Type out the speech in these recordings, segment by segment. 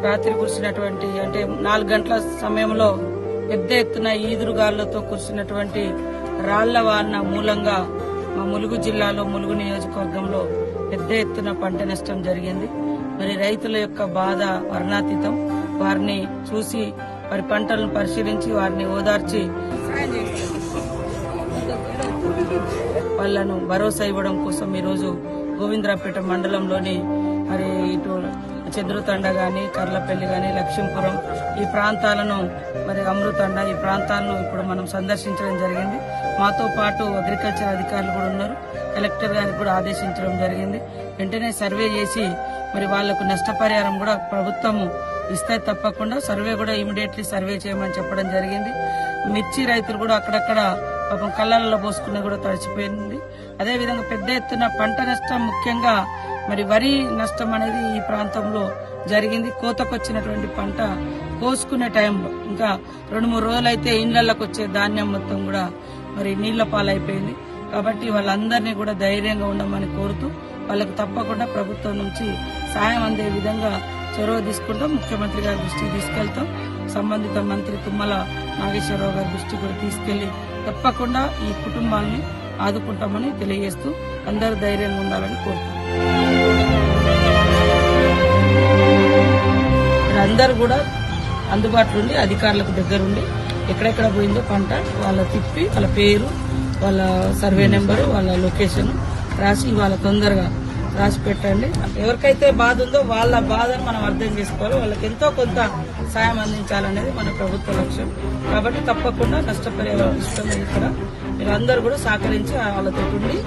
రాత్రి కురిసినటువంటి అంటే 4 గంటల సమయంలో పెద్ద ఎత్తున ఈదురుగాళ్లతో కురిసినటువంటి రాళ్ల వాన మూలంగా మా ములుగు జిల్లాలో ములుగు నియోజకవర్గంలో పెద్ద ఎత్తున పంట నష్టం జరిగింది. మరి రైతుల యొక్క బాధ వర్ణాతీతం. వారిని చూసి వారి పంటలను పరిశీలించి వారిని ఓదార్చి వాళ్లను భరోసా ఇవ్వడం కోసం ఈరోజు గోవిందరావుపేట మండలంలోని మరి ఇటు చంద్రుతండ గాని, కర్లపల్లి గాని, లక్ష్మీపురం ఈ ప్రాంతాలను మరి అమృతండ ఈ ప్రాంతాలను ఇప్పుడు మనం సందర్శించడం జరిగింది. మాతో పాటు అగ్రికల్చర్ అధికారులు కూడా ఉన్నారు. కలెక్టర్ గారికి కూడా ఆదేశించడం జరిగింది. వెంటనే సర్వే చేసి మరి వాళ్లకు నష్టపరిహారం కూడా ప్రభుత్వము ఇస్తే తప్పకుండా సర్వే కూడా ఇమీడియట్లీ సర్వే చేయమని చెప్పడం జరిగింది. మిర్చి రైతులు కూడా అక్కడక్కడ పాపం కళ్ళల్లో పోసుకున్న కూడా తడిచిపోయింది. అదేవిధంగా పెద్ద ఎత్తున పంట నష్టం, ముఖ్యంగా మరి వరి నష్టం అనేది ఈ ప్రాంతంలో జరిగింది. కోతకొచ్చినటువంటి పంట కోసుకునే టైంలో ఇంకా 2-3 రోజులైతే ఇండ్లకి వచ్చే ధాన్యం మొత్తం కూడా మరి నీళ్ల పాలైపోయింది. కాబట్టి వాళ్ళందరినీ కూడా ధైర్యంగా ఉండమని కోరుతూ వాళ్ళకు తప్పకుండా ప్రభుత్వం నుంచి సాయం అందే విధంగా చొరవ తీసుకుంటాం. ముఖ్యమంత్రి గారి దృష్టికి తీసుకెళ్తాం. సంబంధిత మంత్రి తుమ్మల నాగేశ్వరరావు గారి దృష్టికి కూడా తీసుకెళ్లి తప్పకుండా ఈ కుటుంబాన్ని ఆదుకుంటామని తెలియజేస్తూ అందరూ ధైర్యంగా ఉండాలని కోరుతున్నాం. అందరూ కూడా అందుబాటులో ఉండి అధికారులకు దగ్గరుండి ఎక్కడెక్కడ పోయిందో పంట వాళ్ళ తిప్పి వాళ్ళ పేరు, వాళ్ళ సర్వే నెంబరు, వాళ్ళ లొకేషన్ రాసి వాళ్ళ తొందరగా రాసి పెట్టండి. ఎవరికైతే బాధ ఉందో వాళ్ళ బాధను మనం అర్థం చేసుకోవాలి. వాళ్ళకి ఎంతో కొంత సాయం అందించాలనేది మన ప్రభుత్వ లక్ష్యం. కాబట్టి తప్పకుండా నష్టపరిహారం ఇష్టం ఇక్కడ మీరందరూ కూడా సహకరించి వాళ్ళతో ఉండి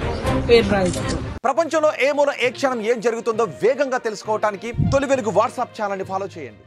పేరు రాయించుకోండి. ప్రపంచంలో ఏ మూల ఏ క్షణం ఏం జరుగుతుందో వేగంగా తెలుసుకోవడానికి తొలి వెలుగు వాట్సాప్ ఛానల్ ని ఫాలో చేయండి.